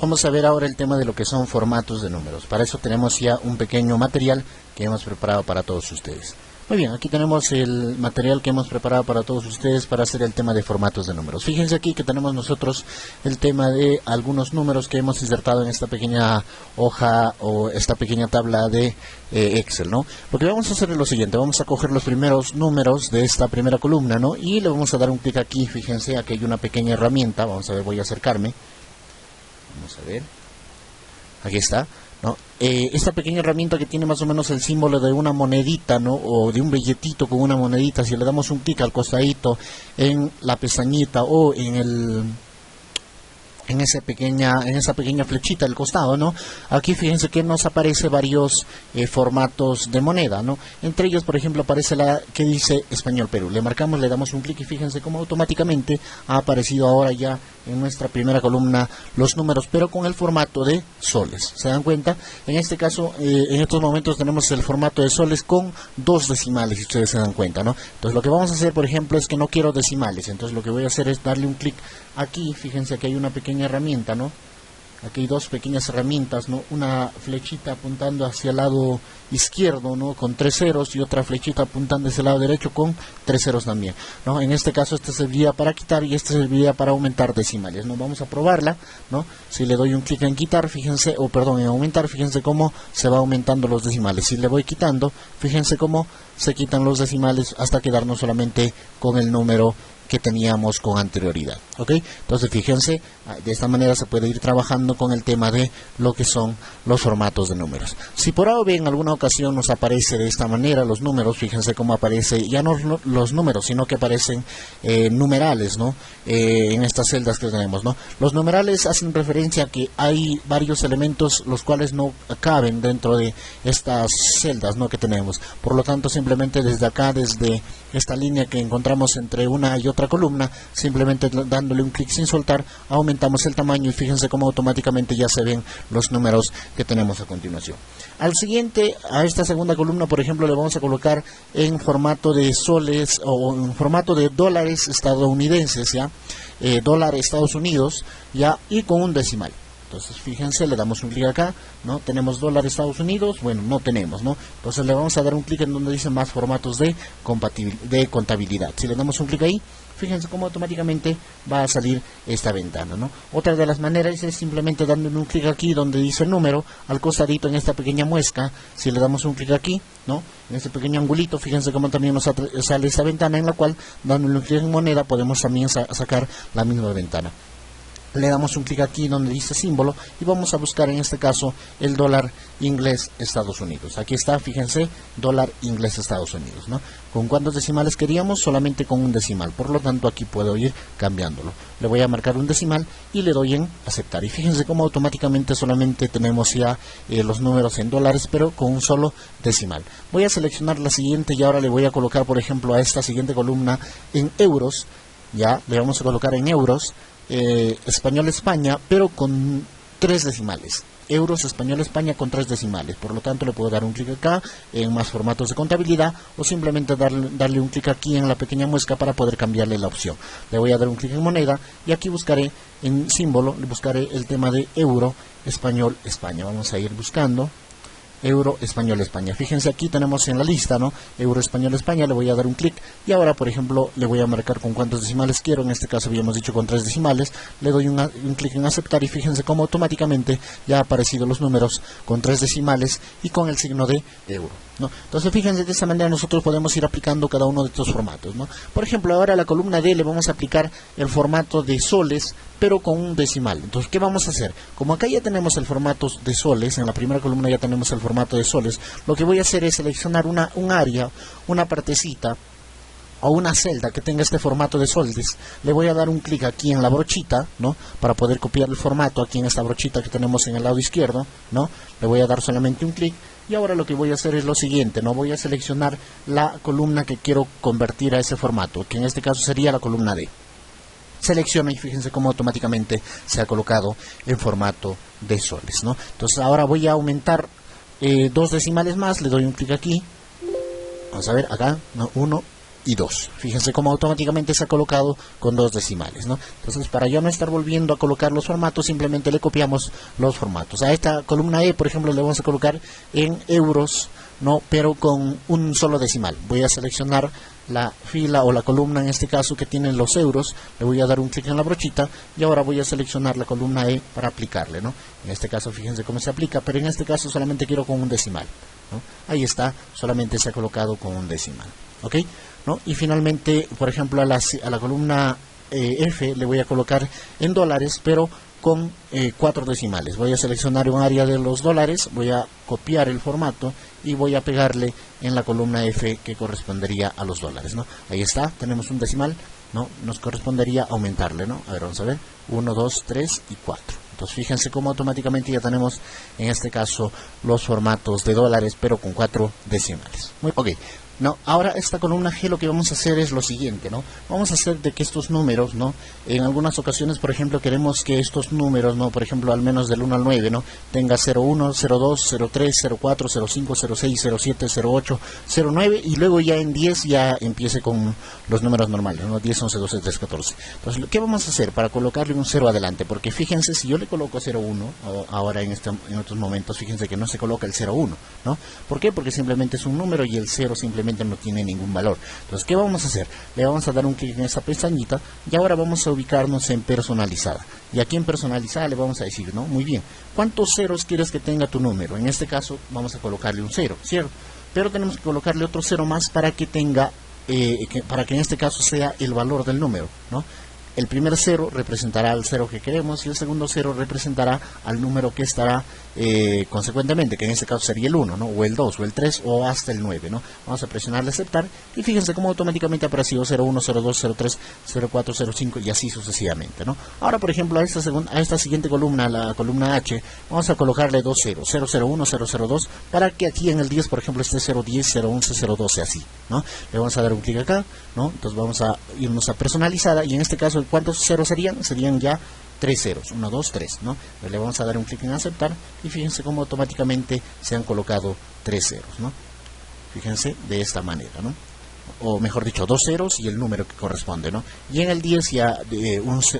Vamos a ver ahora el tema de lo que son formatos de números. Para eso tenemos ya un pequeño material que hemos preparado para todos ustedes. Muy bien, aquí tenemos el material que hemos preparado para todos ustedes para hacer el tema de formatos de números. Fíjense aquí que tenemos nosotros el tema de algunos números que hemos insertado en esta pequeña hoja o esta pequeña tabla de Excel, ¿no? Lo que vamos a hacer es lo siguiente, vamos a coger los primeros números de esta primera columna, ¿no? Y le vamos a dar un clic aquí, fíjense, aquí hay una pequeña herramienta, vamos a ver, voy a acercarme. Vamos a ver, aquí está, ¿no? Esta pequeña herramienta que tiene más o menos el símbolo de una monedita, ¿no? O de un billetito con una monedita. Si le damos un clic al costadito en la pestañita o en esa pequeña flechita al costado, ¿no? Aquí fíjense que nos aparece varios formatos de moneda, ¿no? Entre ellos, por ejemplo, aparece la que dice Español Perú. Le marcamos, le damos un clic y fíjense cómo automáticamente ha aparecido ahora ya en nuestra primera columna los números, pero con el formato de soles. ¿Se dan cuenta? En este caso, en estos momentos tenemos el formato de soles con 2 decimales, si ustedes se dan cuenta, ¿no? Entonces lo que vamos a hacer, por ejemplo, es que no quiero decimales. Entonces lo que voy a hacer es darle un clic aquí. Fíjense que hay una pequeña herramienta, ¿no? Aquí hay dos pequeñas herramientas, ¿no? Una flechita apuntando hacia el lado izquierdo, ¿no? Con 3 ceros, y otra flechita apuntando hacia el lado derecho con 3 ceros también, ¿no? En este caso este serviría para quitar y este serviría para aumentar decimales, ¿no? Vamos a probarla, ¿no? Si le doy un clic en quitar, fíjense, o perdón, en aumentar, fíjense cómo se va aumentando los decimales. Si le voy quitando, fíjense cómo se quitan los decimales hasta quedarnos solamente con el número que teníamos con anterioridad, ¿ok? Entonces fíjense, de esta manera se puede ir trabajando con el tema de lo que son los formatos de números. Si por A o B en alguna ocasión nos aparece de esta manera los números, fíjense cómo aparece, ya no los números, sino que aparecen numerales, ¿no? En estas celdas que tenemos, ¿no? Los numerales hacen referencia a que hay varios elementos los cuales no caben dentro de estas celdas, ¿no? Que tenemos. Por lo tanto, simplemente desde acá, desde esta línea que encontramos entre una y otra columna, simplemente dándole un clic sin soltar, aumentamos el tamaño y fíjense cómo automáticamente ya se ven los números que tenemos a continuación. Al siguiente, a esta segunda columna, por ejemplo, le vamos a colocar en formato de soles o en formato de dólares estadounidenses, ¿ya? Dólar Estados Unidos, ¿ya? Y con un decimal. Entonces fíjense, le damos un clic acá, ¿no? Tenemos dólar Estados Unidos, bueno, no tenemos, ¿no? Entonces le vamos a dar un clic en donde dice más formatos de contabilidad. Si le damos un clic ahí, fíjense cómo automáticamente va a salir esta ventana, ¿no? Otra de las maneras es simplemente dándole un clic aquí donde dice el número, al costadito en esta pequeña muesca. Si le damos un clic aquí, ¿no? En este pequeño angulito, fíjense cómo también nos sale esta ventana, en la cual dándole un clic en moneda podemos también sacar la misma ventana. Le damos un clic aquí donde dice símbolo y vamos a buscar en este caso el dólar inglés Estados Unidos. Aquí está, fíjense, dólar inglés Estados Unidos, ¿no? ¿Con cuántos decimales queríamos? Solamente con un decimal, por lo tanto aquí puedo ir cambiándolo. Le voy a marcar un decimal y le doy en aceptar. Y fíjense cómo automáticamente solamente tenemos ya los números en dólares, pero con un solo decimal. Voy a seleccionar la siguiente y ahora le voy a colocar, por ejemplo, a esta siguiente columna en euros. Ya, le vamos a colocar en euros. Español España, pero con 3 decimales. Euros Español España con 3 decimales. Por lo tanto, le puedo dar un clic acá en más formatos de contabilidad o simplemente darle un clic aquí en la pequeña muesca para poder cambiarle la opción. Le voy a dar un clic en moneda y aquí buscaré en símbolo, buscaré el tema de euro Español España. Vamos a ir buscando Euro Español España. Fíjense, aquí tenemos en la lista, ¿no? Euro Español España, le voy a dar un clic y ahora, por ejemplo, le voy a marcar con cuántos decimales quiero. En este caso habíamos dicho con 3 decimales. Le doy un clic en aceptar y fíjense cómo automáticamente ya han aparecido los números con 3 decimales y con el signo de euro, ¿no? Entonces fíjense, de esa manera nosotros podemos ir aplicando cada uno de estos formatos, ¿no? Por ejemplo, ahora a la columna D le vamos a aplicar el formato de soles, pero con un decimal. Entonces, ¿qué vamos a hacer? Como acá ya tenemos el formato de soles, en la primera columna ya tenemos el formato de soles, lo que voy a hacer es seleccionar un área, una partecita o una celda que tenga este formato de soles. Le voy a dar un clic aquí en la brochita, ¿no? Para poder copiar el formato aquí en esta brochita que tenemos en el lado izquierdo, ¿no? Le voy a dar solamente un clic y ahora lo que voy a hacer es lo siguiente, ¿no? Voy a seleccionar la columna que quiero convertir a ese formato, que en este caso sería la columna D. Selecciono y fíjense cómo automáticamente se ha colocado en formato de soles, ¿no? Entonces ahora voy a aumentar 2 decimales más, le doy un clic aquí, vamos a ver acá, ¿no? 1, y 2. Fíjense cómo automáticamente se ha colocado con 2 decimales, ¿no? Entonces, para ya no estar volviendo a colocar los formatos, simplemente le copiamos los formatos. A esta columna E, por ejemplo, le vamos a colocar en euros, ¿no? Pero con un solo decimal. Voy a seleccionar la fila o la columna, en este caso, que tienen los euros. Le voy a dar un clic en la brochita y ahora voy a seleccionar la columna E para aplicarle, ¿no? En este caso, fíjense cómo se aplica, pero en este caso solamente quiero con un decimal, ¿no? Ahí está, solamente se ha colocado con un decimal, ¿ok? ¿No? Y finalmente, por ejemplo, a la columna F le voy a colocar en dólares, pero con 4 decimales. Voy a seleccionar un área de los dólares, voy a copiar el formato y voy a pegarle en la columna F que correspondería a los dólares, ¿no? Ahí está, tenemos un decimal, ¿no? Nos correspondería aumentarle, ¿no? A ver, vamos a ver, 1, 2, 3 y 4. Entonces fíjense cómo automáticamente ya tenemos en este caso los formatos de dólares, pero con 4 decimales. Ok. No, ahora esta columna G lo que vamos a hacer es lo siguiente, ¿no? Vamos a hacer de que estos números, ¿no? En algunas ocasiones, por ejemplo, queremos que estos números, ¿no? Por ejemplo, al menos del 1 al 9, ¿no? Tenga 01, 02, 03, 04, 05, 06, 07, 08, 09 y luego ya en 10 ya empiece con los números normales, ¿no? 10, 11, 12, 13, 14. Entonces, ¿qué vamos a hacer para colocarle un 0 adelante? Porque fíjense, si yo le coloco 01, ahora en otros momentos, fíjense que no se coloca el 01, ¿no? ¿Por qué? Porque simplemente es un número y el 0 simplemente no tiene ningún valor. Entonces, ¿qué vamos a hacer? Le vamos a dar un clic en esa pestañita y ahora vamos a ubicarnos en personalizada. Y aquí en personalizada le vamos a decir, ¿no? Muy bien, ¿cuántos ceros quieres que tenga tu número? En este caso vamos a colocarle un 0, ¿cierto? Pero tenemos que colocarle otro 0 más para que tenga, para que en este caso sea el valor del número, ¿no? El primer 0 representará al 0 que queremos y el segundo 0 representará al número que estará consecuentemente, que en este caso sería el 1, ¿no? O el 2, o el 3, o hasta el 9, ¿no? Vamos a presionarle aceptar y fíjense cómo automáticamente ha aparecido 01, 02, 03, 04, 05 y así sucesivamente, ¿no? Ahora, por ejemplo, a esta siguiente columna, la columna H, vamos a colocarle 2 ceros, 001, 002, para que aquí en el 10, por ejemplo, esté 010, 011, 012, así, ¿no? Le vamos a dar un clic acá, ¿no? Entonces vamos a irnos a personalizada y en este caso, ¿cuántos ceros serían? Serían ya 3 ceros, 1, 2, 3, ¿no? Le vamos a dar un clic en aceptar y fíjense cómo automáticamente se han colocado 3 ceros, ¿no? Fíjense de esta manera, ¿no? O mejor dicho, 2 ceros y el número que corresponde, ¿no? Y en el 10 ya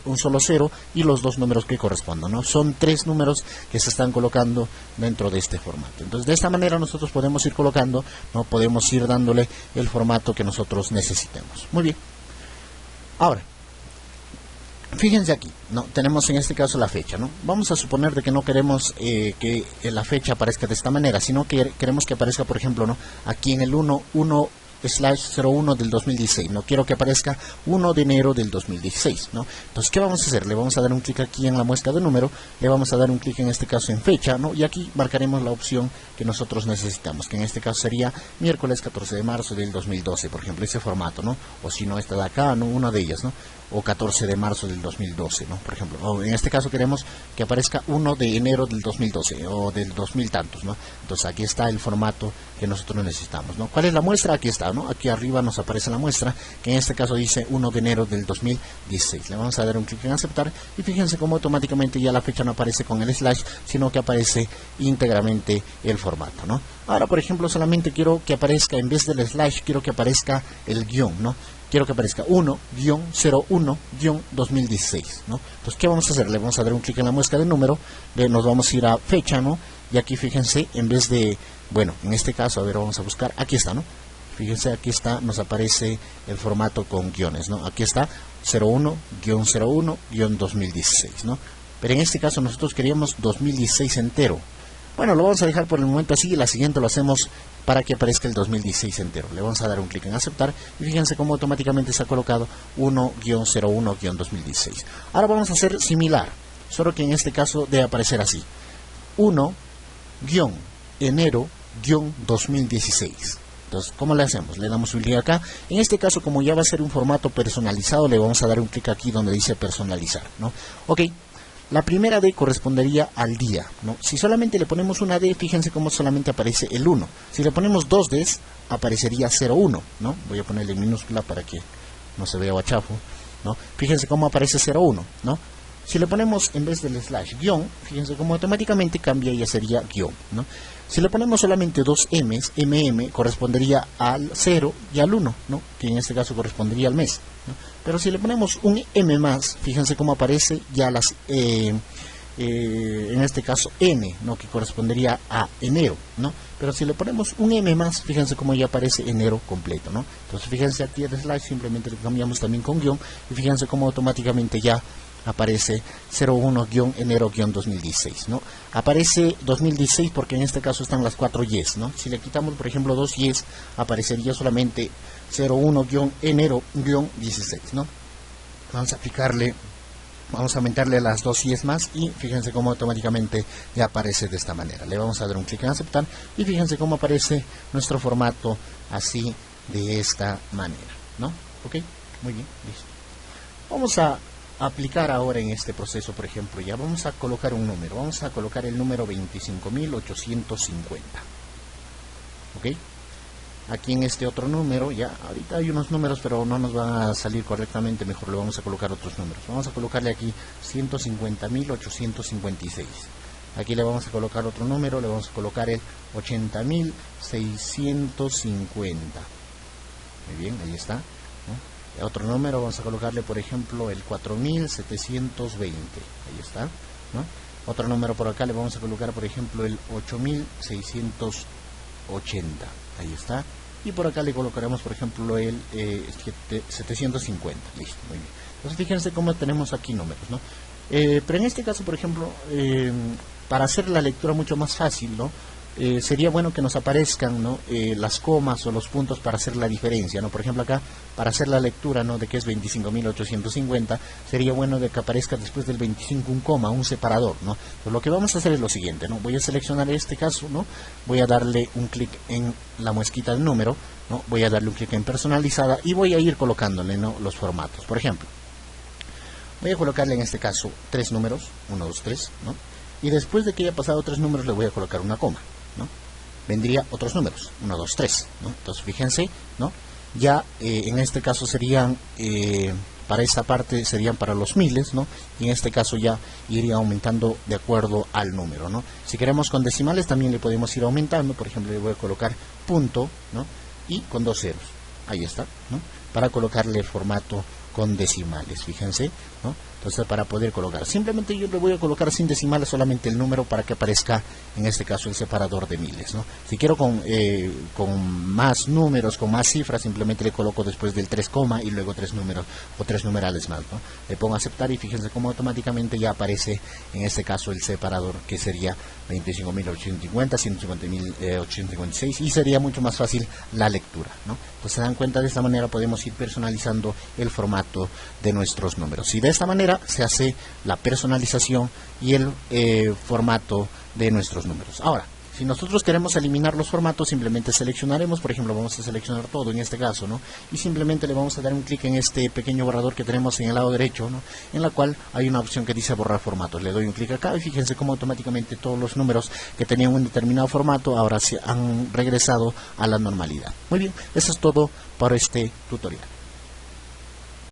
un solo 0 y los 2 números que corresponden, ¿no? Son 3 números que se están colocando dentro de este formato. Entonces, de esta manera nosotros podemos ir colocando, ¿no? Podemos ir dándole el formato que nosotros necesitemos. Muy bien. Ahora, fíjense aquí, ¿no? Tenemos en este caso la fecha, ¿no? Vamos a suponer de que no queremos que la fecha aparezca de esta manera, sino que queremos que aparezca, por ejemplo, ¿no? Aquí en el 1/01 del 2016, no quiero que aparezca 1 de enero del 2016, ¿no? Entonces, ¿qué vamos a hacer? Le vamos a dar un clic aquí en la muesca de número, le vamos a dar un clic en este caso en fecha, ¿no? Y aquí marcaremos la opción que nosotros necesitamos, que en este caso sería miércoles 14 de marzo del 2012, por ejemplo, ese formato, ¿no? O si no, esta de acá, ¿no? Una de ellas, ¿no? O 14 de marzo del 2012, ¿no? Por ejemplo, o en este caso queremos que aparezca 1 de enero del 2012 o del 2000 tantos, ¿no? Entonces aquí está el formato que nosotros necesitamos, ¿no? ¿Cuál es la muestra? Aquí está, ¿no? Aquí arriba nos aparece la muestra, que en este caso dice 1 de enero del 2016. Le vamos a dar un clic en aceptar y fíjense cómo automáticamente ya la fecha no aparece con el slash, sino que aparece íntegramente el formato, ¿no? Ahora, por ejemplo, solamente quiero que aparezca, en vez del slash, quiero que aparezca el guión, ¿no? Quiero que aparezca 1-01-2016, ¿no? Entonces, ¿qué vamos a hacer? Le vamos a dar un clic en la muesca de número, nos vamos a ir a fecha, ¿no? Y aquí fíjense, en vez de, bueno, en este caso, a ver, vamos a buscar, aquí está, ¿no? Fíjense, aquí está, nos aparece el formato con guiones, ¿no? Aquí está 01-01-2016, ¿no? Pero en este caso nosotros queríamos 2016 entero. Bueno, lo vamos a dejar por el momento así y la siguiente lo hacemos para que aparezca el 2016 entero. Le vamos a dar un clic en aceptar y fíjense cómo automáticamente se ha colocado 1-01-2016. Ahora vamos a hacer similar, solo que en este caso debe aparecer así: 1-enero-2016. Entonces, ¿cómo le hacemos? Le damos un clic acá. En este caso, como ya va a ser un formato personalizado, le vamos a dar un clic aquí donde dice personalizar, ¿no? Ok. La primera D correspondería al día, ¿no? Si solamente le ponemos una D, fíjense cómo solamente aparece el 1. Si le ponemos 2 Ds, aparecería 01, ¿no? Voy a ponerle en minúscula para que no se vea guachafo, ¿no? Fíjense cómo aparece 01, ¿no? Si le ponemos en vez del slash guión, fíjense cómo automáticamente cambia y ya sería guión, ¿no? Si le ponemos solamente dos M's, correspondería al 0 y al 1, ¿no? Que en este caso correspondería al mes, ¿no? Pero si le ponemos un M más, fíjense cómo aparece ya las, en este caso N, ¿no? Que correspondería a enero, ¿no? Pero si le ponemos un M más, fíjense cómo ya aparece enero completo, ¿no? Entonces fíjense aquí el slash, simplemente lo cambiamos también con guión, y fíjense cómo automáticamente ya aparece 01-enero-2016, ¿no? Aparece 2016 porque en este caso están las 4 Y's, ¿no? Si le quitamos, por ejemplo, 2 Y's, aparecería solamente 01-enero-16, ¿no? Vamos a aplicarle, vamos a aumentarle las 2 Y's más y fíjense cómo automáticamente ya aparece de esta manera. Le vamos a dar un clic en aceptar y fíjense cómo aparece nuestro formato así, de esta manera, ¿no? Ok, muy bien, listo. Vamos a aplicar ahora en este proceso, por ejemplo, ya vamos a colocar un número, vamos a colocar el número 25.850, ok. Aquí en este otro número, ya ahorita hay unos números pero no nos van a salir correctamente, mejor le vamos a colocar otros números. Vamos a colocarle aquí 150.856, aquí le vamos a colocar otro número, le vamos a colocar el 80.650, muy bien, ahí está, ¿no? Otro número vamos a colocarle, por ejemplo, el 4.720, ahí está, ¿no? Otro número por acá le vamos a colocar, por ejemplo, el 8.680, ahí está, y por acá le colocaremos, por ejemplo, el 750, listo, muy bien. Entonces fíjense cómo tenemos aquí números, ¿no? Pero en este caso, por ejemplo, para hacer la lectura mucho más fácil, ¿no? Sería bueno que nos aparezcan, ¿no? Las comas o los puntos para hacer la diferencia, ¿no? Por ejemplo acá, para hacer la lectura, ¿no? De que es 25.850, sería bueno de que aparezca después del 25 un coma, un separador, ¿no? Entonces lo que vamos a hacer es lo siguiente, ¿no? Voy a seleccionar este caso, ¿no? Voy a darle un clic en la muesquita del número, ¿no? Voy a darle un clic en personalizada y voy a ir colocándole, ¿no? Los formatos. Por ejemplo, voy a colocarle en este caso 3 números, 1, 2, 3, ¿no? Y después de que haya pasado 3 números le voy a colocar una coma, ¿no? Vendría otros números, 1, 2, 3, ¿no? Entonces fíjense, ¿no? Ya en este caso serían, para esta parte serían para los miles, ¿no? Y en este caso ya iría aumentando de acuerdo al número, ¿no? Si queremos con decimales también le podemos ir aumentando, por ejemplo le voy a colocar punto, ¿no? Y con 2 ceros, ahí está, ¿no? Para colocarle el formato con decimales, fíjense, ¿no? Entonces para poder colocar, simplemente yo le voy a colocar sin decimales solamente el número para que aparezca en este caso el separador de miles, ¿no? Si quiero con más números, con más cifras, simplemente le coloco después del 3 coma y luego 3 números o 3 numerales más, ¿no? Le pongo aceptar y fíjense cómo automáticamente ya aparece en este caso el separador, que sería 25.850, 150.856, y sería mucho más fácil la lectura, ¿no? Pues se dan cuenta, de esta manera podemos ir personalizando el formato de nuestros números, y de esta manera se hace la personalización y el formato de nuestros números. Ahora, si nosotros queremos eliminar los formatos, simplemente seleccionaremos, por ejemplo, vamos a seleccionar todo en este caso, ¿no? Y simplemente le vamos a dar un clic en este pequeño borrador que tenemos en el lado derecho, ¿no? En la cual hay una opción que dice borrar formatos. Le doy un clic acá y fíjense cómo automáticamente todos los números que tenían un determinado formato ahora se han regresado a la normalidad. Muy bien, eso es todo para este tutorial.